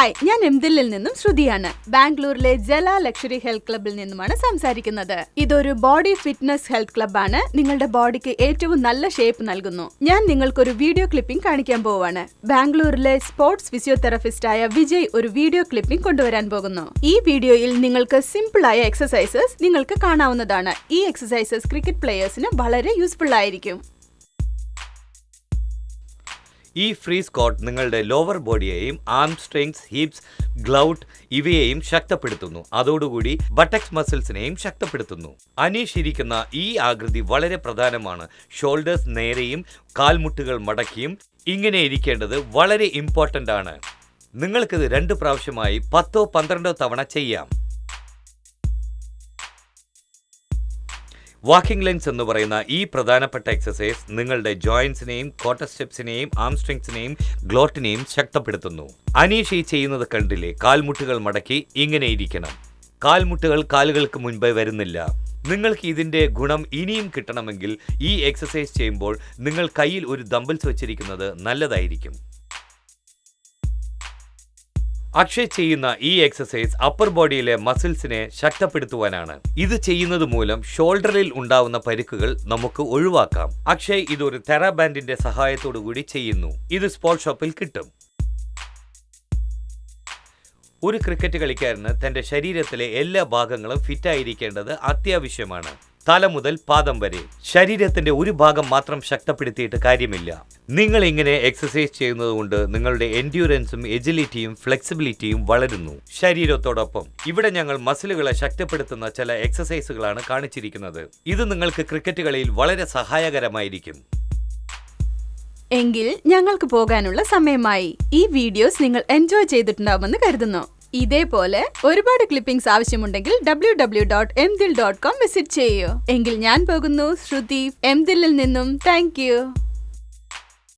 Hi, ഞാൻ എംദില്ലിൽ നിന്നും ശ്രുതിയാണ്. ബാംഗ്ലൂരിലെ ജല ലക്ഷറി ഹെൽത്ത് ക്ലബിൽ നിന്നുമാണ് സംസാരിക്കുന്നത്. ഇതൊരു ബോഡി ഫിറ്റ്നസ് ഹെൽത്ത് ക്ലബ്ബാണ്. നിങ്ങളുടെ ബോഡിക്ക് ഏറ്റവും നല്ല ഷേപ്പ് നൽകുന്നു. ഞാൻ നിങ്ങൾക്കൊരു വീഡിയോ ക്ലിപ്പിംഗ് കാണിക്കാൻ പോവാണ്. ബാംഗ്ലൂരിലെ സ്പോർട്സ് ഫിസിയോതെറാപ്പിസ്റ്റായ വിജയ് ഒരു വീഡിയോ ക്ലിപ്പിംഗ് കൊണ്ടുവരാൻ പോകുന്നു. ഈ വീഡിയോയിൽ നിങ്ങൾക്ക് സിമ്പിൾ ആയ എക്സസൈസസ് നിങ്ങൾക്ക് കാണാവുന്നതാണ്. ഈ എക്സസൈസസ് ക്രിക്കറ്റ് പ്ലേയേഴ്സിന് വളരെ യൂസ്ഫുൾ ആയിരിക്കും. ഈ ഫ്രീ സ്ക്വാട്ട് നിങ്ങളുടെ ലോവർ ബോഡിയെയും ആംസ്ട്രിങ്സ്, ഹിപ്സ്, ഗ്ലൗട്ട് ഇവയെയും ശക്തപ്പെടുത്തുന്നു. അതോടുകൂടി ബട്ടക്സ് മസിൽസിനെയും ശക്തപ്പെടുത്തുന്നു. അനീഷ് ഇരിക്കുന്ന ഈ ആകൃതി വളരെ പ്രധാനമാണ്. ഷോൾഡേഴ്സ് നേരെയും കാൽമുട്ടുകൾ മടക്കിയും ഇങ്ങനെ ഇരിക്കേണ്ടത് വളരെ ഇമ്പോർട്ടൻ്റ് ആണ്. നിങ്ങൾക്കിത് 2 പ്രാവശ്യമായി 10-12 തവണ ചെയ്യാം. വാക്കിംഗ് ലെങ്സ് എന്ന് പറയുന്ന ഈ പ്രധാനപ്പെട്ട എക്സസൈസ് നിങ്ങളുടെ ജോയിൻസിനെയും ക്വാഡ്രൈസെപ്സിനെയും ആംസ്ട്രിങ്സിനെയും ഗ്ലോട്ടിനെയും ശക്തപ്പെടുത്തുന്നു. അനീഷ് ഈ ചെയ്യുന്നത് കണ്ടില്ലേ? കാൽമുട്ടുകൾ മടക്കി ഇങ്ങനെ ഇരിക്കണം. കാൽമുട്ടുകൾ കാലുകൾക്ക് മുൻപേ വരുന്നില്ല. നിങ്ങൾക്ക് ഇതിൻ്റെ ഗുണം ഇനിയും കിട്ടണമെങ്കിൽ ഈ എക്സസൈസ് ചെയ്യുമ്പോൾ നിങ്ങൾ കയ്യിൽ ഒരു ഡംബിൾസ് വെച്ചിരിക്കുന്നത് നല്ലതായിരിക്കും. അക്ഷയ് ചെയ്യുന്ന ഈ എക്സസൈസ് അപ്പർ ബോഡിയിലെ മസിൽസിനെ ശക്തപ്പെടുത്തുവാനാണ്. ഇത് ചെയ്യുന്നത് മൂലം ഷോൾഡറിൽ ഉണ്ടാവുന്ന പരിക്കുകൾ നമുക്ക് ഒഴിവാക്കാം. അക്ഷയ് ഇതൊരു തെറാബാൻഡിന്റെ സഹായത്തോടു കൂടി ചെയ്യുന്നു. ഇത് സ്പോർട്സ് ഷോപ്പിൽ കിട്ടും. ഒരു ക്രിക്കറ്റ് കളിക്കാരന് തന്റെ ശരീരത്തിലെ എല്ലാ ഭാഗങ്ങളും ഫിറ്റായിരിക്കേണ്ടത് അത്യാവശ്യമാണ്. തല മുതൽ പാദം വരെ ശരീരത്തിന്റെ ഒരു ഭാഗം മാത്രം ശക്തപ്പെടുത്തിയിട്ട് കാര്യമില്ല. നിങ്ങൾ ഇങ്ങനെ എക്സസൈസ് ചെയ്യുന്നത് കൊണ്ട് നിങ്ങളുടെ എൻഡ്യൂറൻസും എജിലിറ്റിയും ഫ്ലെക്സിബിലിറ്റിയും വളരുന്നു. ശരീരത്തോടൊപ്പം ഇവിടെ ഞങ്ങൾ മസിലുകളെ ശക്തിപ്പെടുത്തുന്ന ചില എക്സസൈസുകളാണ് കാണിച്ചിരിക്കുന്നത്. ഇത് നിങ്ങൾക്ക് ക്രിക്കറ്റ് കളിയിൽ വളരെ സഹായകരമായിരിക്കും. എങ്കിൽ ഞങ്ങൾക്ക് പോകാനുള്ള സമയമായി. ഈ വീഡിയോസ് നിങ്ങൾ എൻജോയ് ചെയ്തിട്ടുണ്ടാവുമെന്ന് കരുതുന്നു. ഇതേപോലെ ഒരുപാട് ക്ലിപ്പിംഗ്സ് ആവശ്യമുണ്ടെങ്കിൽ www.mdil.com വിസിറ്റ് ചെയ്യൂ. എങ്കിൽ ഞാൻ പോകുന്നു. ശ്രുതി, എംദില്ലിൽ നിന്നും. Thank you.